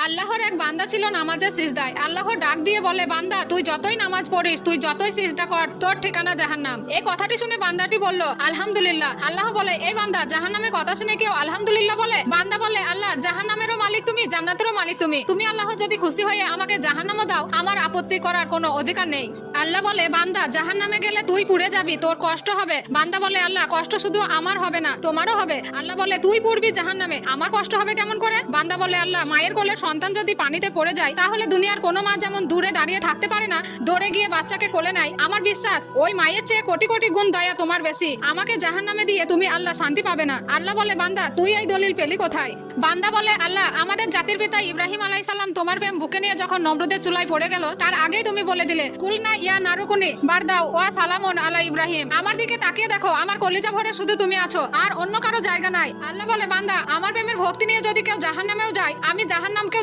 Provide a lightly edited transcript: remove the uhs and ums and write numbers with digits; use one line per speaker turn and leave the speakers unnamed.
আল্লাহর এক বান্দা ছিল নামাজের সিজদায়। আল্লাহ ডাক দিয়ে বলে, বান্দা তুই যতই নামাজ পড়িস, তুই যতই সিজদা কর, তোর ঠিকানা জাহান্নাম। এই কথাটি শুনে বান্দাটি বলল, আলহামদুলিল্লাহ। আল্লাহ বলে, এই বান্দা, জাহান্নামের কথা শুনে কেউ আলহামদুলিল্লাহ বলে? বান্দা বলে, আল্লাহ, জাহান্নামেরও মালিক তুমি, জান্নাতেরও মালিক তুমি। তুমি আল্লাহ যদি খুশি হয়ে আমাকে জাহান্নামে দাও, আমার আপত্তি করার কোনো অধিকার নেই। আল্লাহ বলে, বান্দা, জাহান্নামে গেলে তুই পুড়ে যাবি, তোর কষ্ট হবে। বান্দা বলে, আল্লাহ, কষ্ট শুধু আমার হবে না, তোমারও হবে। আল্লাহ বলে, তুই পড়বি জাহান্নামে, আমার কষ্ট হবে কেমন করে? বান্দা বলে, আল্লাহ, মায়ের কোলে সন্তান যদি পানিতে পড়ে যায়, তাহলে দুনিয়ার কোনো মা যেমন দূরে দাঁড়িয়ে থাকতে পারে না, দৌড়ে গিয়ে বাচ্চাকে কোলে নেয়, আমার বিশ্বাস ওই মায়ের চেয়ে কোটি কোটি গুণ দয়া তোমার বেশি। আমাকে জাহান্নামে দিয়ে তুমি আল্লাহ শান্তি পাবে না। আল্লাহ বলে, বান্দা, তুই এই দলিল পেলি কোথায়? বান্দা বলে, আল্লাহ, আমাদের জাতির পিতা ইব্রাহিম আলাইহিস সালাম তোমার প্রেম বুকে নিয়ে যখন নমরুদের চুলায় পড়ে গেল, তার আগেই তুমি বলে দিলে, কুলনা ইয়া নারুকুনি বারদাও ওয়া সালামুন আলা ইব্রাহিম। আমার দিকে তাকিয়ে দেখো, আমার কলিজা ভরে শুধু তুমি আছো, আর অন্য কারো জায়গা নাই। আল্লাহ বলে, বান্দা, আমার প্রেমের ভক্তি নিয়ে যদি কেউ জাহান্নামেও যায়, আমি জাহান্নামকে